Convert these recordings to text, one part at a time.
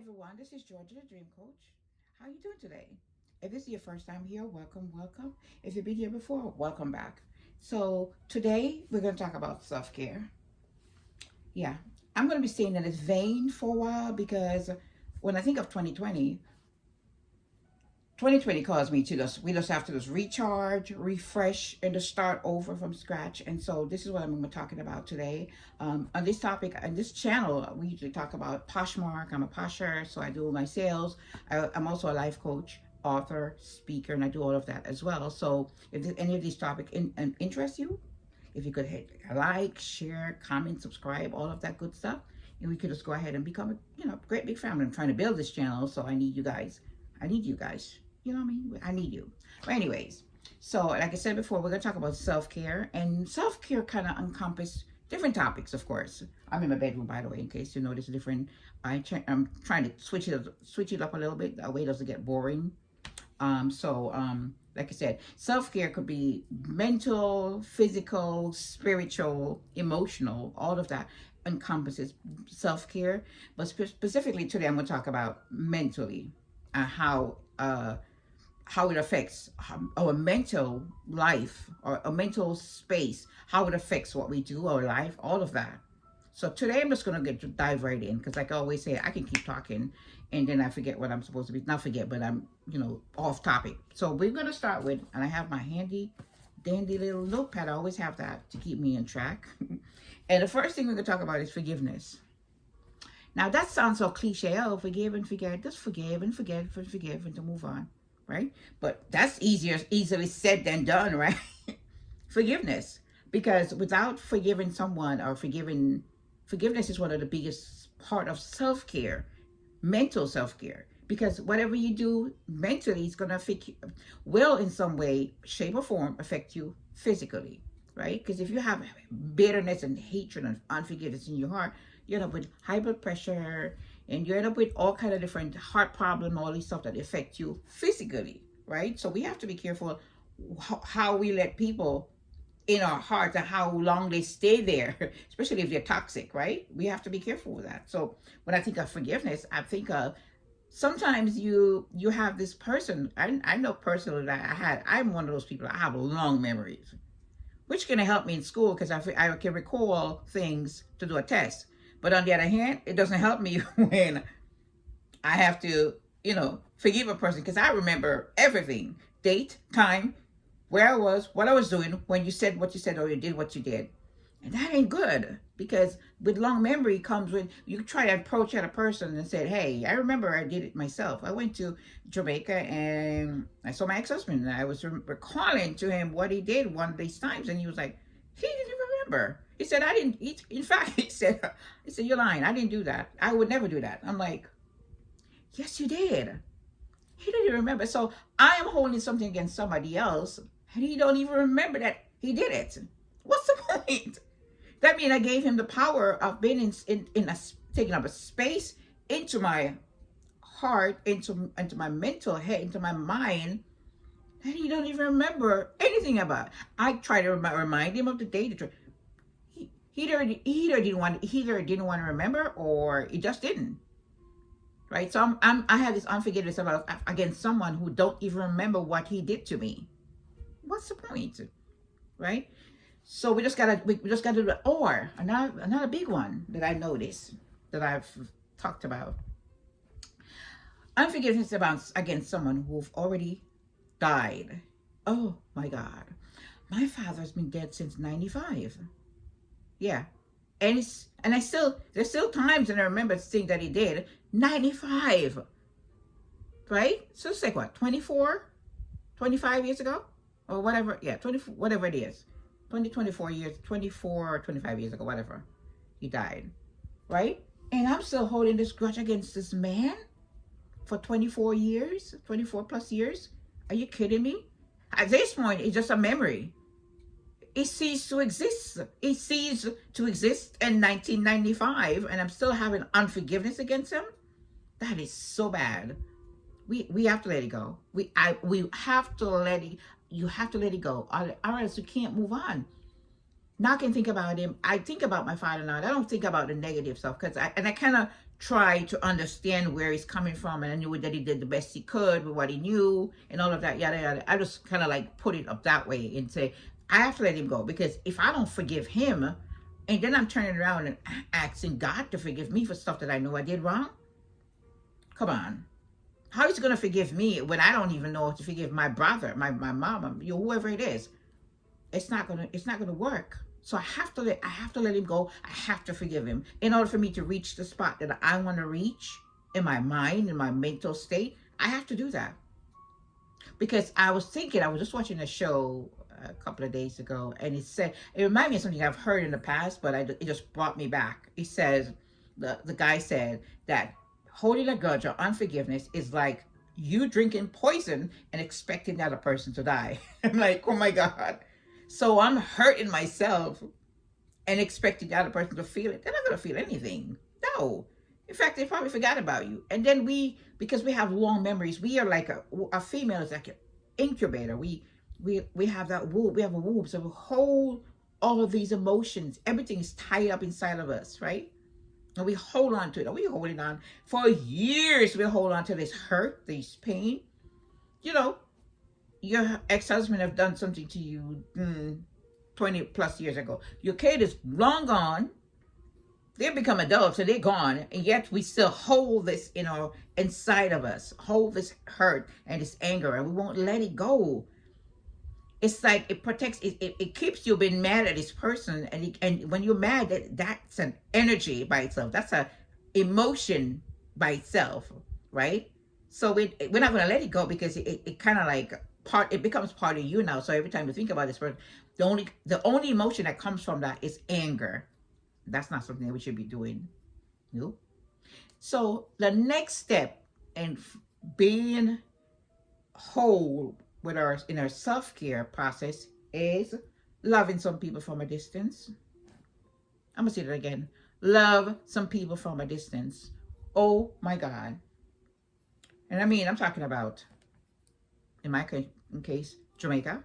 everyone, this is Georgia the Dream Coach. How are you doing today? If this is your first time here, welcome. If you've been here before, welcome back. So today we're going to talk about self-care. Yeah, I'm going to be staying in this vein for a while because when I think of 2020 caused me to we just have to just recharge, refresh, and to start over from scratch. And so this is what I'm going to be talking about today. On this topic, on this channel, we usually talk about Poshmark. I'm a posher, so I do my sales. I'm also a life coach, author, speaker, and I do all of that as well. So if any of these topics interest you, if you could hit like, share, comment, subscribe, all of that good stuff, and we could just go ahead and become a great big family. I'm trying to build this channel, so I need you guys. I need you guys. You know what I mean? I need you. But anyways, so like I said before, we're going to talk about self-care. And self-care kind of encompasses different topics, of course. I'm in my bedroom, by the way, in case you notice different. I'm trying to switch it up a little bit. That way it doesn't get boring. Like I said, self-care could be mental, physical, spiritual, emotional, all of that encompasses self-care. But specifically today, I'm going to talk about mentally, how it affects our mental life or a mental space, how it affects what we do, our life, all of that. So today I'm just going to dive right in because like I always say, I can keep talking and then I forget what I'm supposed to be, not forget, but I'm, off topic. So we're going to start with, and I have my handy dandy little notepad. I always have that to keep me in track. And the first thing we're going to talk about is forgiveness. Now that sounds so cliche. Oh, forgive and forget. Just forgive and forget and forgive and to move on, right? But that's easily said than done, right? Forgiveness, because without forgiving someone or forgiveness is one of the biggest part of self-care, mental self-care. Because whatever you do mentally is gonna affect you, will in some way, shape or form affect you physically, right? Because if you have bitterness and hatred and unforgiveness in your heart, you end up with high blood pressure and you end up with all kind of different heart problem, all these stuff that affect you physically, right? So we have to be careful how we let people in our hearts and how long they stay there, especially if they're toxic, right? We have to be careful with that. So when I think of forgiveness, I think of sometimes you have this person. I know personally that I'm one of those people. I have long memories, which can help me in school because I can recall things to do a test. But on the other hand, it doesn't help me when I have to, forgive a person because I remember everything, date, time, where I was, what I was doing, when you said what you said or you did what you did. And that ain't good because with long memory comes when you try to approach at a person and say, hey, I remember I did it myself. I went to Jamaica and I saw my ex-husband and I was recalling to him what he did one of these times. And he was like, he didn't remember. He said, I didn't eat. In fact, he said, you're lying. I didn't do that. I would never do that. I'm like, yes, you did. He didn't remember. So I am holding something against somebody else and he don't even remember that he did it. What's the point? That means I gave him the power of being taking up a space into my heart, into my mental head, into my mind, and he don't even remember anything about it. I try to remind him of the day. He either didn't want to remember, or he just didn't. Right? So I have this unforgiveness against someone who don't even remember what he did to me. What's the point? Right? So we just gotta do the or another big one that I noticed that I've talked about. Unforgiveness against someone who've already died. Oh my God, my father's been dead since '95. Yeah, and there's still times and I remember things that he did. 95, right? So it's like what, 25 years ago, or whatever. Yeah, 24, whatever it is. 24 years, 24 or 25 years ago, whatever, he died, right? And I'm still holding this grudge against this man for 24 years, 24 plus years. Are you kidding me? At this point, it's just a memory. It ceased to exist. It ceased to exist in 1995, and I'm still having unforgiveness against him. That is so bad. We have to let it go. We have to let it. You have to let it go, or else you can't move on. Now I can think about him. I think about my father now. I don't think about the negative stuff because I kind of try to understand where he's coming from, and I knew that he did the best he could with what he knew and all of that, yada yada. I just kind of like put it up that way and say, I have to let him go, because if I don't forgive him, and then I'm turning around and asking God to forgive me for stuff that I know I did wrong, come on. How is he going to forgive me when I don't even know to forgive my brother, my mom, whoever it is? It's not gonna work. So I have to let him go. I have to forgive him in order for me to reach the spot that I want to reach in my mind, in my mental state. I have to do that, because I was just watching a show a couple of days ago, and it reminded me of something I've heard in the past, but it just brought me back. It says, the guy said that holding a grudge or unforgiveness is like you drinking poison and expecting the other person to die. I'm like, oh my God. So I'm hurting myself and expecting the other person to feel it. They're not going to feel anything. No. In fact, they probably forgot about you. And then because we have long memories, we are like a female is like an incubator. We have that womb. We have a womb. So we hold all of these emotions. Everything is tied up inside of us, right? And we hold on to it. We hold it on for years. We hold on to this hurt, this pain. Your ex-husband have done something to you 20 plus years ago. Your kid is long gone. They've become adults, so they're gone. And yet we still hold this, inside of us. Hold this hurt and this anger, and we won't let it go. It's like it protects, it keeps you being mad at this person. And when you're mad, that's an energy by itself. That's an emotion by itself, right? So we're not going to let it go, because it kind of like it becomes part of you now. So every time you think about this person, the only emotion that comes from that is anger. That's not something that we should be doing. Nope. So the next step in being whole in our self-care process is loving some people from a distance. I'm gonna say that again. Love some people from a distance. Oh my God. And I mean, I'm talking about, in my case, Jamaica.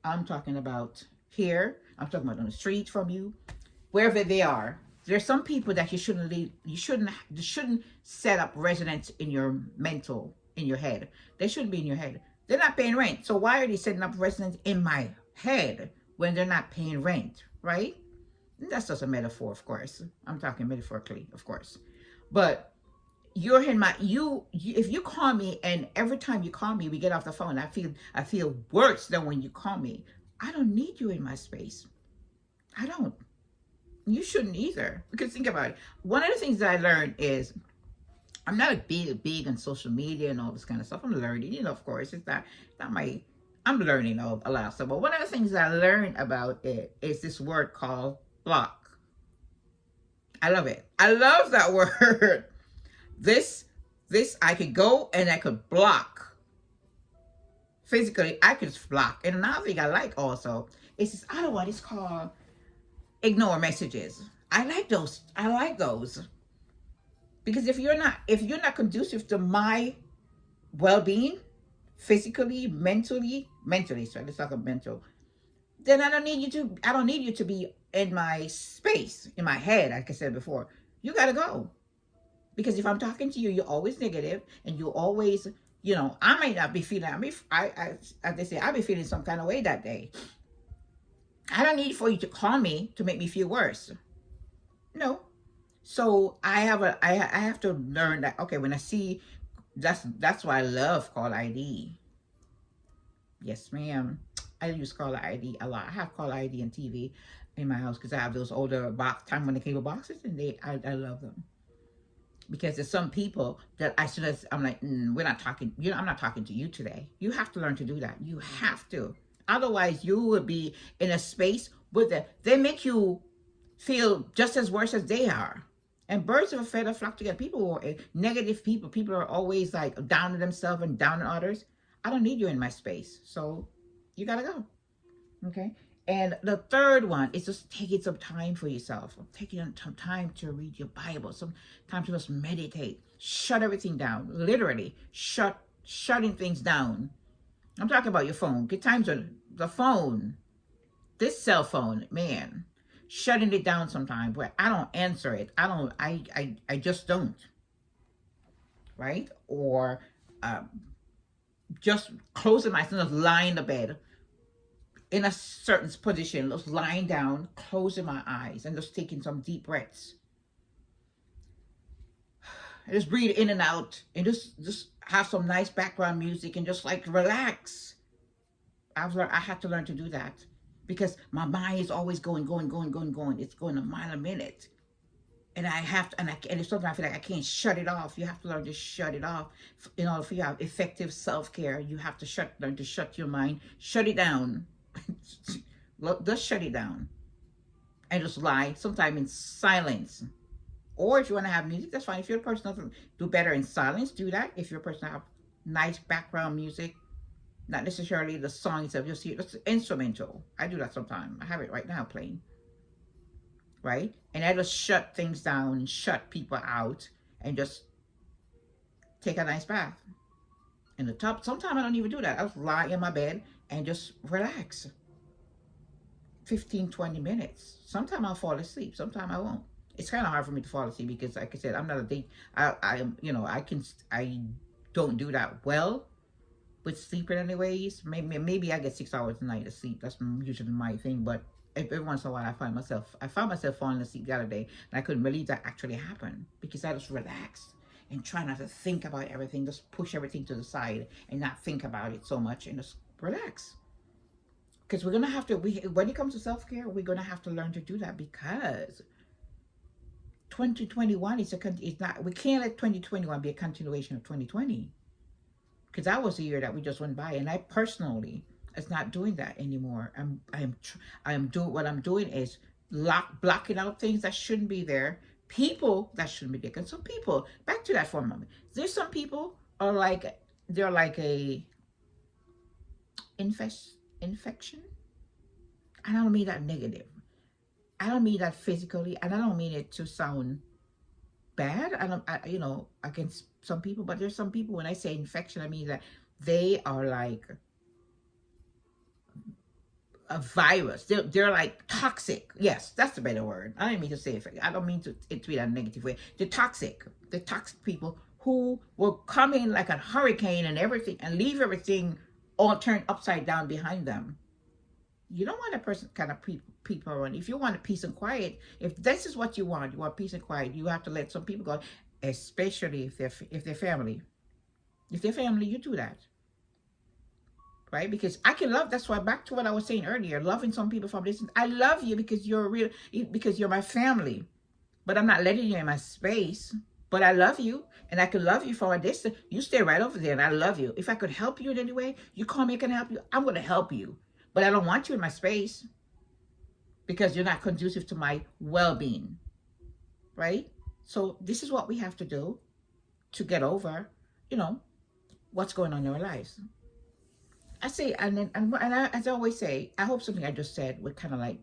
I'm talking about here. I'm talking about on the street from you, wherever they are. There's some people that you shouldn't leave. You shouldn't set up residence in your head. They shouldn't be in your head. They're not paying rent. So why are they setting up residence in my head when they're not paying rent, right? And that's just a metaphor, of course. I'm talking metaphorically, of course. But you're in if you call me, and every time you call me, we get off the phone, I feel worse than when you call me. I don't need you in my space. I don't. You shouldn't either. Because think about it. One of the things that I learned is, I'm not a big on social media and all this kind of stuff. I'm learning, of course. It's not I'm learning a lot of stuff. But one of the things I learned about it is this word called block. I love it. I love that word. This I could go and I could block. Physically, I could block. And another thing I like also is this other one. It's called ignore messages. I like those. Because if you're not conducive to my well-being, physically, mentally, so let's talk about mental, then I don't need you to be in my space, in my head, like I said before. You gotta go. Because if I'm talking to you, you're always negative, and you always, I might not be feeling, as they say, I'll be feeling some kind of way that day. I don't need for you to call me to make me feel worse. No. So I have to learn that, okay, when I see, that's why I love call ID. Yes, ma'am. I use caller ID a lot. I have caller ID and TV in my house because I have those older time when the cable boxes, and I love them. Because there's some people that I'm like, we're not talking, I'm not talking to you today. You have to learn to do that. You have to. Otherwise, you would be in a space with them. They make you feel just as worse as they are. And birds of a feather flock together. People are negative people. People are always like down on themselves and down on others. I don't need you in my space. So you got to go. Okay. And the third one is just taking some time for yourself. Taking some time to read your Bible. Some time to just meditate. Shut everything down. Literally shutting things down. I'm talking about your phone. Get time to the phone. This cell phone, man. shutting it down sometimes where I don't answer it. I just don't, right? Or um, just closing my eyes and just lying in the bed in a certain position, just lying down, closing my eyes, and just taking some deep breaths. And just breathe in and out, and just have some nice background music, and just like relax. I had to learn to do that because my mind is always going, going, going, going, going. It's going a mile a minute, and I have to, and if sometimes I feel like I can't shut it off. You have to learn to shut it off. In order for you to have effective self-care, you have to learn to shut your mind, shut it down. Just shut it down and just lie. Sometimes in silence. Or if you want to have music, that's fine. If you're a person that do better in silence, do that. If you're a person that have nice background music, not necessarily the song itself, just it's instrumental. I do that sometimes. I have it right now playing. Right? And I just shut things down and shut people out and just take a nice bath. In the tub, sometimes I don't even do that. I'll lie in my bed and just relax. 15-20 minutes. Sometimes I'll fall asleep. Sometimes I won't. It's kind of hard for me to fall asleep because, like I said, I'm not a day. I am, I don't do that well with sleeping anyways. Maybe I get 6 hours a night of sleep. That's usually my thing. But every once in a while, I found myself falling asleep the other day, and I couldn't believe that actually happened because I just relaxed and try not to think about everything. Just push everything to the side and not think about it so much and just relax. Because we're gonna have to. When it comes to self-care, we're gonna have to learn to do that because 2021 it's not. We can't let 2021 be a continuation of 2020. Because that was the year that we just went by, and I personally is not doing that anymore. I'm doing what I'm doing is blocking out things that shouldn't be there, people that shouldn't be there. Because some people, back to that for a moment. There's some people are like they're like a infection. I don't mean that negative. I don't mean that physically, and I don't mean it to sound bad. Against some people, but there's some people, when I say infection, I mean that they are like a virus. They're like toxic. Yes, that's the better word. I don't mean to say it. I don't mean it to be that negative way. They're toxic. The toxic people who will come in like a hurricane and everything and leave everything all turned upside down behind them. You don't want a person kind of people around. If you want peace and quiet, if this is what you want peace and quiet, you have to let some people go, especially if they're family. If they're family, you do that. Right? Because I can love, that's why back to what I was saying earlier, loving some people from this. I love you because because you're my family. But I'm not letting you in my space. But I love you, and I can love you from a distance. You stay right over there, and I love you. If I could help you in any way, you call me, I can help you. I'm going to help you. But I don't want you in my space because you're not conducive to my well-being, right? So this is what we have to do to get over, what's going on in our lives. I say, as I always say, I hope something I just said would kind of like,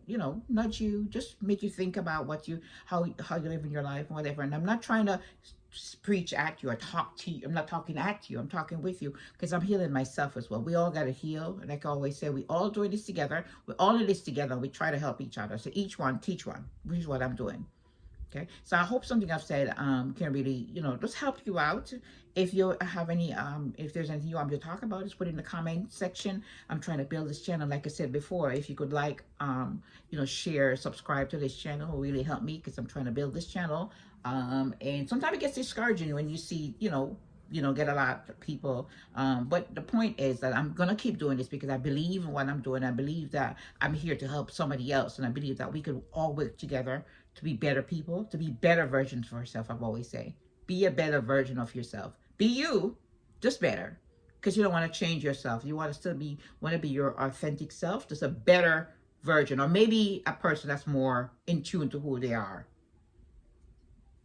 nudge you, just make you think about how you live in your life and whatever. And I'm not trying to preach at you or talk to you. I'm not talking at you. I'm talking with you because I'm healing myself as well. We all got to heal. And like I always say, we all doing this together. We're all in this together. We try to help each other. So each one, teach one, which is what I'm doing. Okay, so I hope something I've said can really, just help you out. If you have if there's anything you want me to talk about, just put it in the comment section. I'm trying to build this channel, like I said before. If you could share, subscribe to this channel, it will really help me because I'm trying to build this channel. And sometimes it gets discouraging when you see, get a lot of people. But the point is that I'm going to keep doing this because I believe in what I'm doing. I believe that I'm here to help somebody else. And I believe that we could all work together to be better people, to be better versions of ourselves. I've always say, be a better version of yourself. Be you, just better. Because you don't want to change yourself. You want to still want to be your authentic self, just a better version. Or maybe a person that's more in tune to who they are.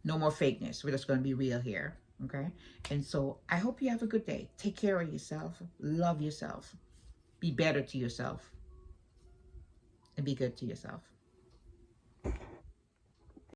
No more fakeness. We're just going to be real here. Okay? And so I hope you have a good day. Take care of yourself. Love yourself. Be better to yourself. And be good to yourself.